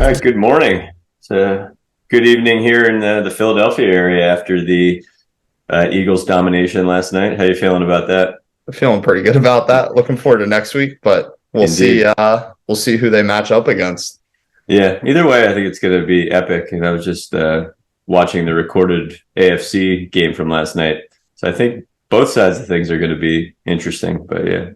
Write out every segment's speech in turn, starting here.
right, good morning. It's a good evening here in the Philadelphia area after the Eagles domination last night. How you feeling about that? Feeling pretty good about that. Looking forward to next week, but we'll see. Indeed. We'll see who they match up against. Yeah, either way, I think it's going to be epic. And I was just watching the recorded AFC game from last night. So I think both sides of things are going to be interesting. But yeah,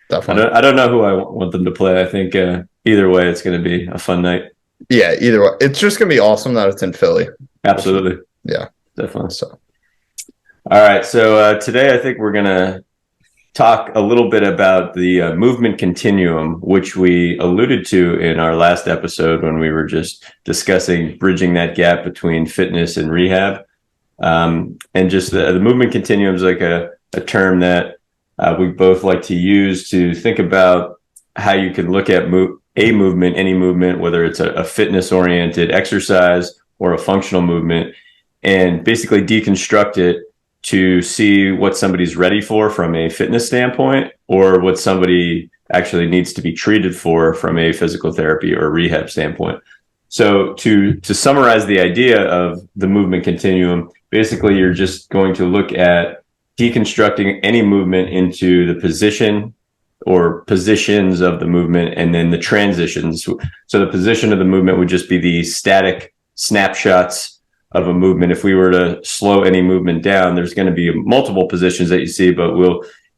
Definitely. I don't know who I want them to play. I think either way, it's going to be a fun night. Yeah, either way, it's just gonna be awesome that it's in Philly. Absolutely. Yeah. Definitely. So All right. So today I think we're going to talk a little bit about the movement continuum, which we alluded to in our last episode when we were just discussing bridging that gap between fitness and rehab. And just the movement continuum is like a term that we both like to use to think about how you can look at a movement, any movement, whether it's a fitness oriented exercise or a functional movement, and basically deconstruct it to see what somebody's ready for from a fitness standpoint or what somebody actually needs to be treated for from a physical therapy or rehab standpoint. So to summarize the idea of the movement continuum, basically you're just going to look at deconstructing any movement into the position or positions of the movement and then the transitions. So the position of the movement would just be the static snapshots of a movement. If we were to slow any movement down, there's going to be multiple positions that you see, but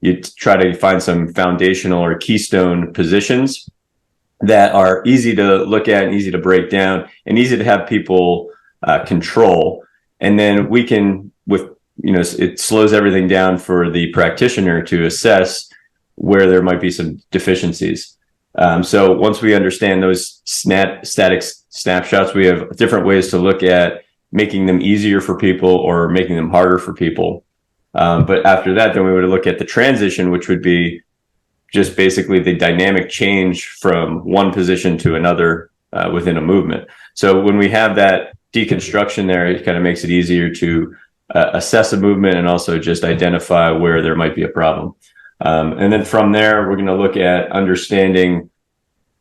you try to find some foundational or keystone positions that are easy to look at and easy to break down and easy to have people control. And then we can, it slows everything down for the practitioner to assess where there might be some deficiencies. So once we understand those static snapshots, we have different ways to look at making them easier for people or making them harder for people. But after that, then we would look at the transition, which would be just basically the dynamic change from one position to another within a movement. So when we have that deconstruction there, it kind of makes it easier to assess a movement and also just identify where there might be a problem. And then from there, we're going to look at understanding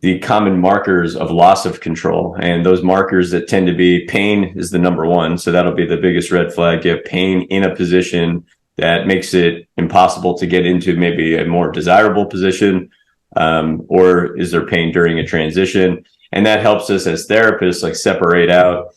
the common markers of loss of control. And those markers that tend to be pain is the number one. So that'll be the biggest red flag. You have pain in a position that makes it impossible to get into maybe a more desirable position. Or is there pain during a transition? And that helps us as therapists, like separate out,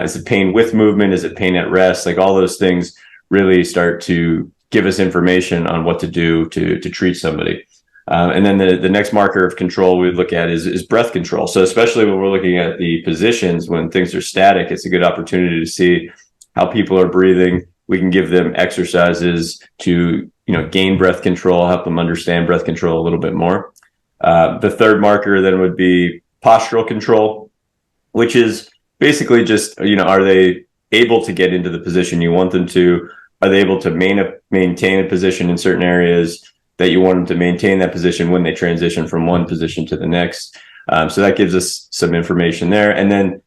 is it pain with movement? Is it pain at rest? Like all those things really start to give us information on what to do to treat somebody. And then the next marker of control we look at is breath control. So especially when we're looking at the positions, when things are static, it's a good opportunity to see how people are breathing. We can give them exercises to, gain breath control, help them understand breath control a little bit more. The third marker then would be postural control, which is basically just, are they able to get into the position you want them to? Are they able to maintain a position in certain areas that you want them to maintain that position when they transition from one position to the next? So that gives us some information there. And then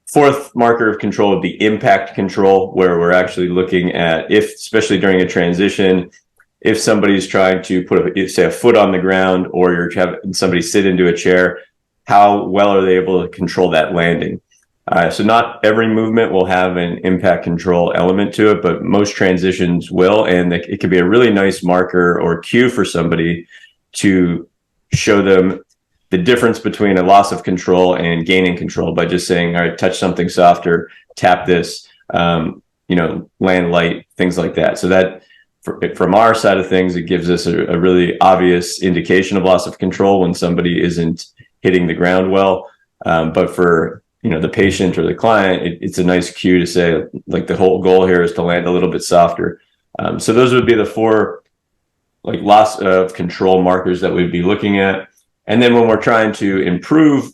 fourth marker of control would be impact control, where we're actually looking at especially during a transition, if somebody's trying to put a foot on the ground or you're having somebody sit into a chair, how well are they able to control that landing? So not every movement will have an impact control element to it, but most transitions will. And it could be a really nice marker or cue for somebody to show them the difference between a loss of control and gaining control by just saying, all right, touch something softer, tap this, land light, things like that. So that from our side of things, it gives us a really obvious indication of loss of control when somebody isn't hitting the ground well. But for the patient or the client, it's a nice cue to say, like, the whole goal here is to land a little bit softer. So those would be the four loss of control markers that we'd be looking at. And then when we're trying to improve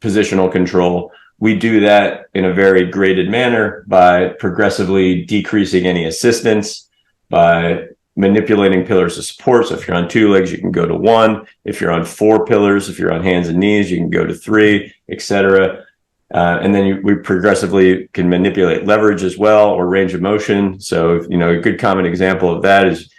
positional control, we do that in a very graded manner by progressively decreasing any assistance, by manipulating pillars of support. So if you're on 2 legs, you can go to 1. If you're on 4 pillars, if you're on hands and knees, you can go to 3, etc. And then we progressively can manipulate leverage as well, or range of motion. So, a good common example of that is,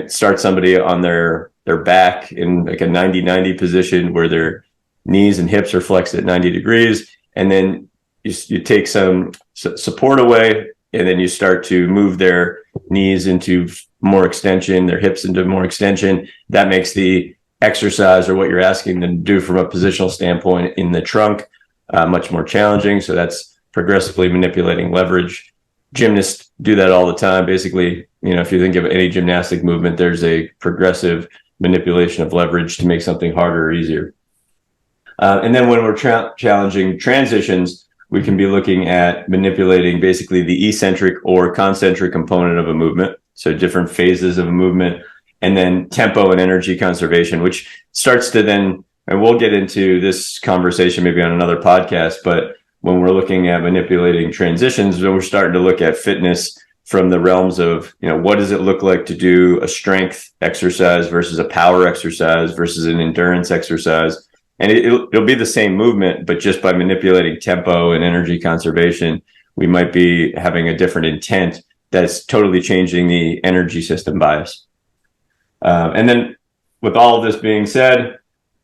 start somebody on their back in like a 90-90 position where their knees and hips are flexed at 90 degrees. and then you take some support away, and then you start to move their knees into more extension, their hips into more extension. That makes the exercise, or what you're asking them to do from a positional standpoint in the trunk, much more challenging. So that's progressively manipulating leverage. Gymnasts do that all the time. Basically, if you think of any gymnastic movement, there's a progressive manipulation of leverage to make something harder or easier. And then when we're challenging transitions, we can be looking at manipulating basically the eccentric or concentric component of a movement. So different phases of a movement, and then tempo and energy conservation, which starts to then, and we'll get into this conversation maybe on another podcast, but when we're looking at manipulating transitions, then we're starting to look at fitness from the realms of, what does it look like to do a strength exercise versus a power exercise versus an endurance exercise. And it'll be the same movement, but just by manipulating tempo and energy conservation, we might be having a different intent that's totally changing the energy system bias. And then with all of this being said,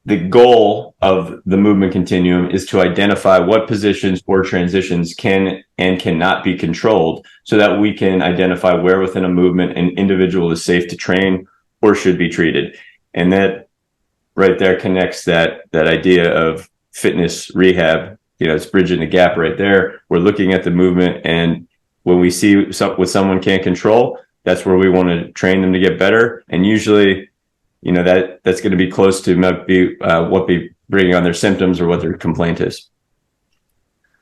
the goal of the movement continuum is to identify what positions or transitions can and cannot be controlled, so that we can identify where within a movement an individual is safe to train or should be treated. And that right there connects that idea of fitness rehab. It's bridging the gap right there. We're looking at the movement, and when we see what someone can't control, that's where we want to train them to get better. And usually, that's going to be close to what be bringing on their symptoms or what their complaint is.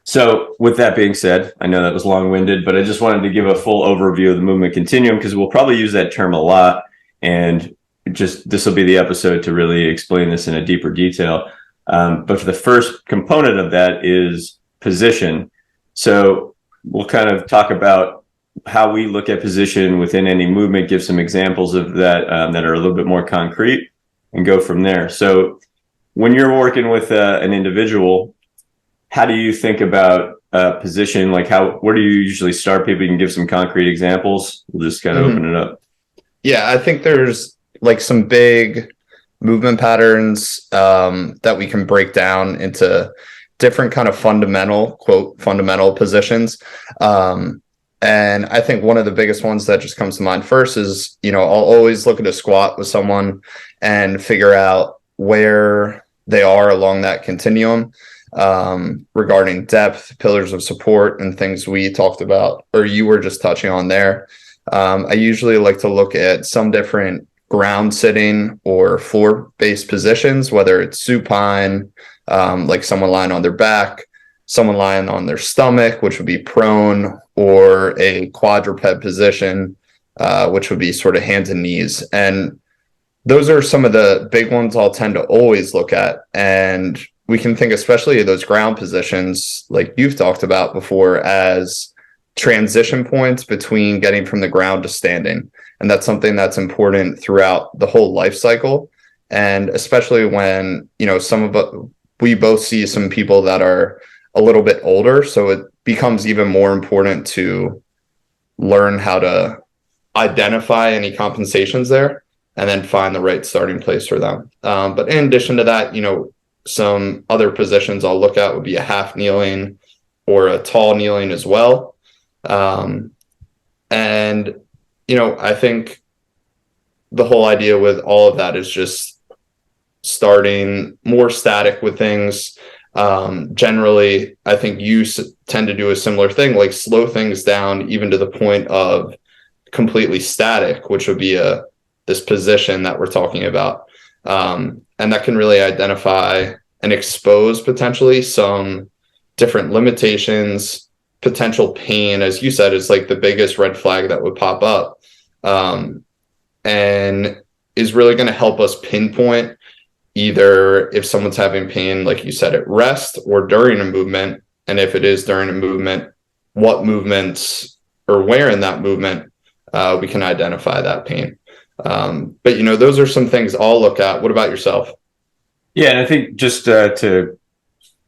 So with that being said, I know that was long-winded, but I just wanted to give a full overview of the movement continuum, because we'll probably use that term a lot, and this will be the episode to really explain this in a deeper detail. But for the first component of that is position. So we'll kind of talk about how we look at position within any movement, give some examples of that that are a little bit more concrete, and go from there. So when you're working with an individual, how do you think about position? Like where do you usually start people? You can give some concrete examples. We'll just kind of open it up. Yeah, I think there's like some big movement patterns that we can break down into different kind of fundamental positions. And I think one of the biggest ones that just comes to mind first is, I'll always look at a squat with someone and figure out where they are along that continuum regarding depth, pillars of support, and things we talked about, or you were just touching on there. I usually like to look at some different ground sitting or floor-based positions, whether it's supine, like someone lying on their back, someone lying on their stomach, which would be prone, or a quadruped position, which would be sort of hands and knees. And those are some of the big ones I'll tend to always look at. And we can think especially of those ground positions, like you've talked about before, as transition points between getting from the ground to standing. And that's something that's important throughout the whole life cycle. And especially when, we both see some people that are a little bit older, so it becomes even more important to learn how to identify any compensations there and then find the right starting place for them. But in addition to that, some other positions I'll look at would be a half kneeling or a tall kneeling as well. I think the whole idea with all of that is just starting more static with things. Generally, I think you tend to do a similar thing, like slow things down even to the point of completely static, which would be this position that we're talking about. And that can really identify and expose potentially some different limitations, potential pain, as you said, is like the biggest red flag that would pop up, and is really going to help us pinpoint either if someone's having pain, like you said, at rest or during a movement. And if it is during a movement, what movements or where in that movement we can identify that pain. But those are some things I'll look at. What about yourself? Yeah, and I think just to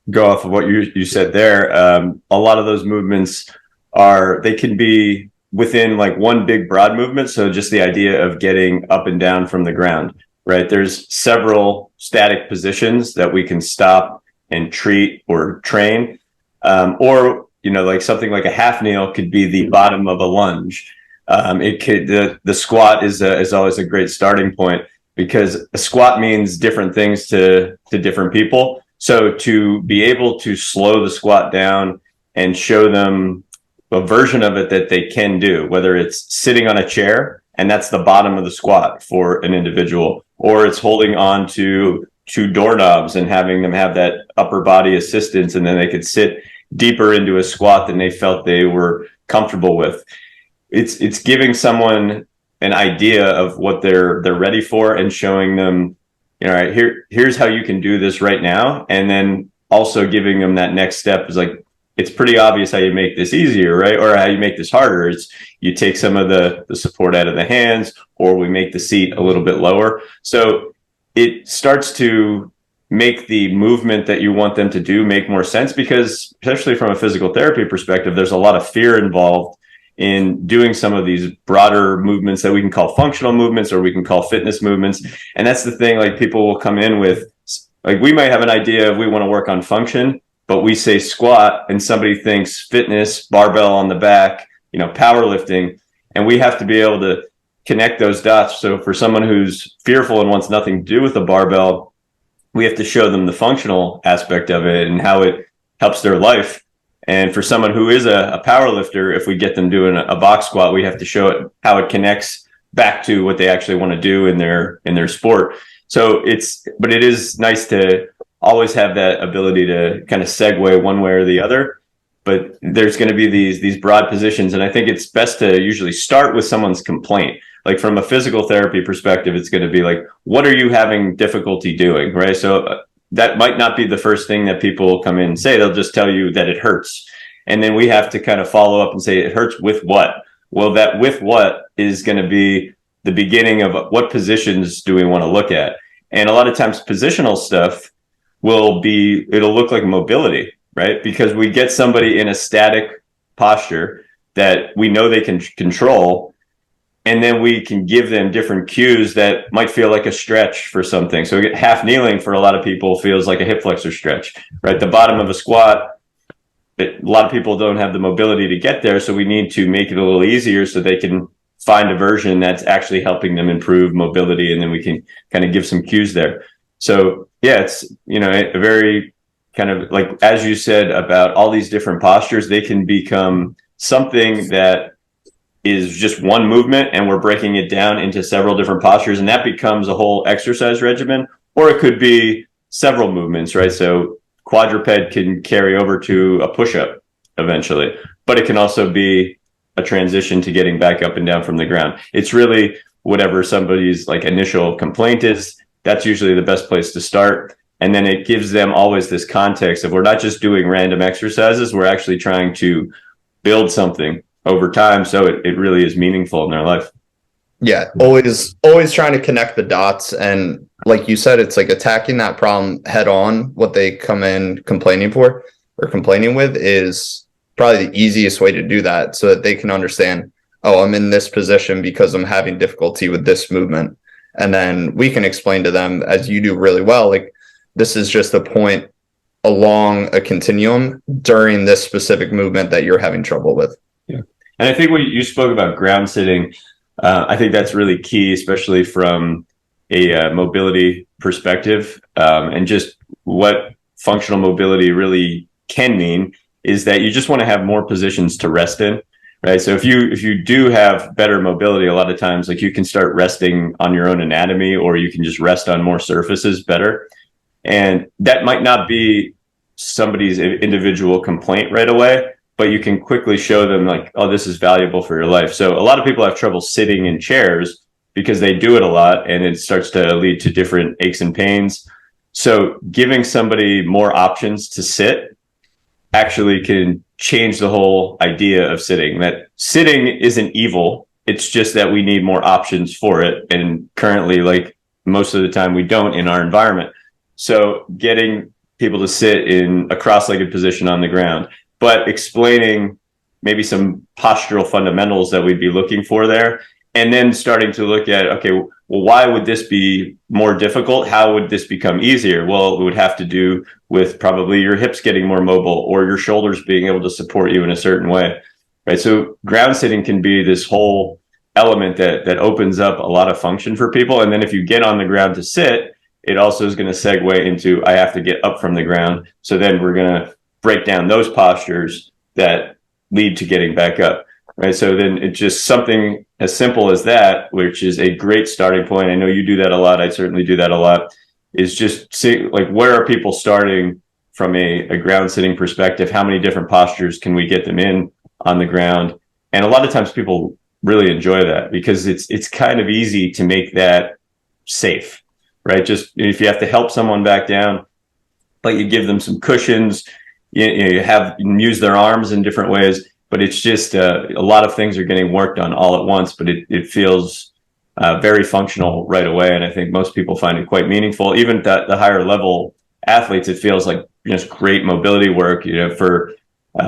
go off of what you said there, a lot of those movements they can be within like one big broad movement. So just the idea of getting up and down from the ground, right? There's several static positions that we can stop and treat or train. Or, like something like a half kneel could be the bottom of a lunge. The squat is always a great starting point, because a squat means different things to different people. So to be able to slow the squat down and show them a version of it that they can do, whether it's sitting on a chair and that's the bottom of the squat for an individual, or it's holding on to two doorknobs and having them have that upper body assistance, and then they could sit deeper into a squat than they felt they were comfortable with. It's giving someone an idea of what they're ready for, and showing them, all right, here's how you can do this right now, and then also giving them that next step is like, it's pretty obvious how you make this easier, right? Or how you make this harder. It's you take some of the support out of the hands, or we make the seat a little bit lower. So it starts to make the movement that you want them to do make more sense, because especially from a physical therapy perspective, there's a lot of fear involved in doing some of these broader movements that we can call functional movements, or we can call fitness movements. And that's the thing, like people will come in with, like, we might have an idea of we want to work on function, but we say squat and somebody thinks fitness, barbell on the back, powerlifting, and we have to be able to connect those dots. So for someone who's fearful and wants nothing to do with the barbell, we have to show them the functional aspect of it and how it helps their life. And for someone who is a power lifter, if we get them doing a box squat, we have to show it how it connects back to what they actually want to do in their sport. So but it is nice to always have that ability to kind of segue one way or the other. But there's going to be these broad positions, and I think it's best to usually start with someone's complaint. Like from a physical therapy perspective, it's going to be like, what are you having difficulty doing, right? So that might not be the first thing that people come in and say. They'll just tell you that it hurts. And then we have to kind of follow up and say, it hurts with what? Well, that with what is going to be the beginning of what positions do we want to look at? And a lot of times positional stuff it'll look like mobility, right? Because we get somebody in a static posture that we know they can control, and then we can give them different cues that might feel like a stretch for something. So half kneeling for a lot of people feels like a hip flexor stretch, right? The bottom of a squat, a lot of people don't have the mobility to get there. So we need to make it a little easier so they can find a version that's actually helping them improve mobility. And then we can kind of give some cues there. So yeah, it's, a very kind of like, as you said about all these different postures, they can become something that is just one movement, and we're breaking it down into several different postures, and that becomes a whole exercise regimen. Or it could be several movements, right? So quadruped can carry over to a push-up eventually, but it can also be a transition to getting back up and down from the ground. It's really whatever somebody's like initial complaint is, that's usually the best place to start. And then it gives them always this context of, we're not just doing random exercises, we're actually trying to build something over time, so it really is meaningful in their life. Yeah, always trying to connect the dots. And like you said, it's like attacking that problem head on. What they come in complaining with is probably the easiest way to do that, so that they can understand, oh, I'm in this position because I'm having difficulty with this movement. And then we can explain to them, as you do really well, like, this is just a point along a continuum during this specific movement that you're having trouble with. Yeah. And I think when you spoke about ground sitting, I think that's really key, especially from a mobility perspective. And just what functional mobility really can mean is that you just want to have more positions to rest in, right? So if you do have better mobility, a lot of times, like, you can start resting on your own anatomy, or you can just rest on more surfaces better. And that might not be somebody's individual complaint right away, but you can quickly show them, like, oh, this is valuable for your life. So a lot of people have trouble sitting in chairs because they do it a lot, and it starts to lead to different aches and pains. So giving somebody more options to sit actually can change the whole idea of sitting. That sitting isn't evil. It's just that we need more options for it. And currently, like, most of the time, we don't in our environment. So getting people to sit in a cross-legged position on the ground, but explaining maybe some postural fundamentals that we'd be looking for there, and then starting to look at, okay, well, why would this be more difficult? How would this become easier? Well, it would have to do with probably your hips getting more mobile or your shoulders being able to support you in a certain way, right? So ground sitting can be this whole element that opens up a lot of function for people. And then if you get on the ground to sit, it also is going to segue into, I have to get up from the ground. So then we're going to break down those postures that lead to getting back up, right? So then it's just something as simple as that, which is a great starting point. I know you do that a lot. I certainly do that a lot, is just see, like, where are people starting from a ground sitting perspective? How many different postures can we get them in on the ground? And a lot of times people really enjoy that because it's kind of easy to make that safe, right? Just if you have to help someone back down, but you give them some cushions, you have use their arms in different ways, but it's just a lot of things are getting worked on all at once, but it feels very functional right away. And I think most people find it quite meaningful. Even at the higher level athletes, it feels like just great mobility work, for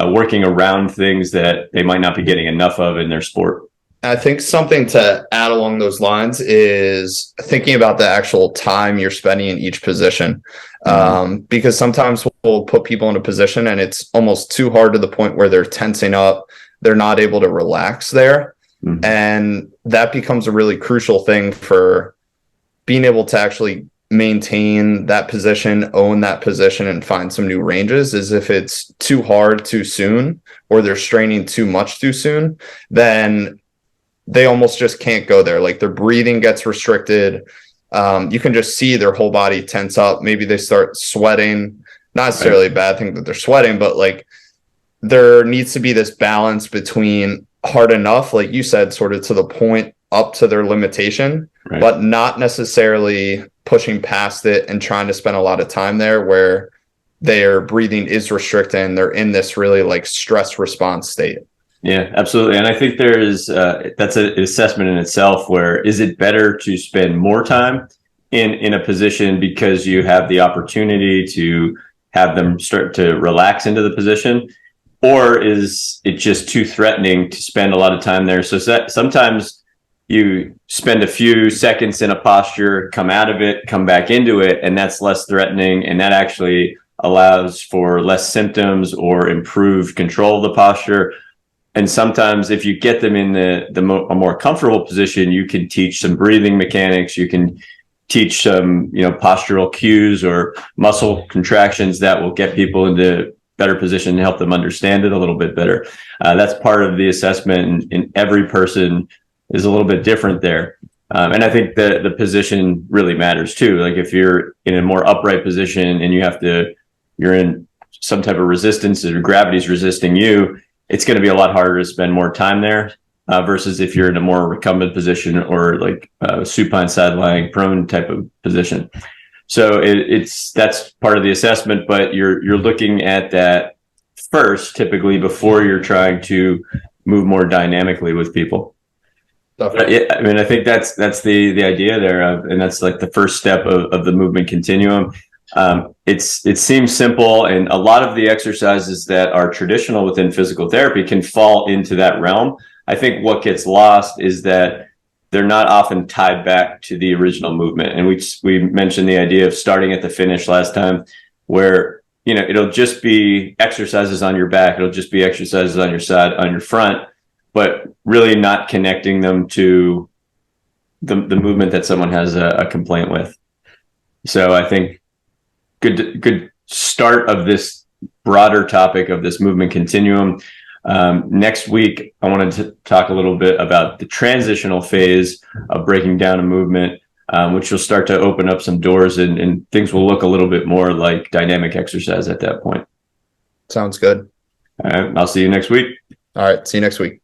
working around things that they might not be getting enough of in their sport. I think something to add along those lines is thinking about the actual time you're spending in each position. Because sometimes we'll put people in a position and it's almost too hard to the point where they're tensing up. They're not able to relax there. Mm-hmm. And that becomes a really crucial thing for being able to actually maintain that position, own that position, and find some new ranges. Is if it's too hard too soon, or they're straining too much too soon, then they almost just can't go there. Like their breathing gets restricted. You can just see their whole body tense up. Maybe they start sweating. Not necessarily a bad thing that they're sweating, but like there needs to be this balance between hard enough, like you said, sort of to the point up to their limitation, but not necessarily pushing past it and trying to spend a lot of time there where their breathing is restricted and they're in this really like stress response state. Yeah, absolutely. And I think there is, that's an assessment in itself where is it better to spend more time in a position because you have the opportunity to have them start to relax into the position, or is it just too threatening to spend a lot of time there? So sometimes you spend a few seconds in a posture, come out of it, come back into it, and that's less threatening. And that actually allows for less symptoms or improved control of the posture. And sometimes if you get them in a more comfortable position, you can teach some breathing mechanics. You can teach some, postural cues or muscle contractions that will get people into better position to help them understand it a little bit better. That's part of the assessment, and every person is a little bit different there. And I think the position really matters too. Like if you're in a more upright position and you're in some type of resistance or gravity's resisting you, it's going to be a lot harder to spend more time there versus if you're in a more recumbent position or like supine side lying prone type of position. So that's part of the assessment, but you're looking at that first typically before you're trying to move more dynamically with people. I mean, I think that's the idea there and that's like the first step of the movement continuum. It seems simple, and a lot of the exercises that are traditional within physical therapy can fall into that realm. I think what gets lost is that they're not often tied back to the original movement. And we mentioned the idea of starting at the finish last time, where it'll just be exercises on your back, it'll just be exercises on your side, on your front, but really not connecting them to the movement that someone has a complaint with. So I think good start of this broader topic of this movement continuum. Next week, I wanted to talk a little bit about the transitional phase of breaking down a movement, which will start to open up some doors and things will look a little bit more like dynamic exercise at that point. Sounds good. All right. I'll see you next week. All right. See you next week.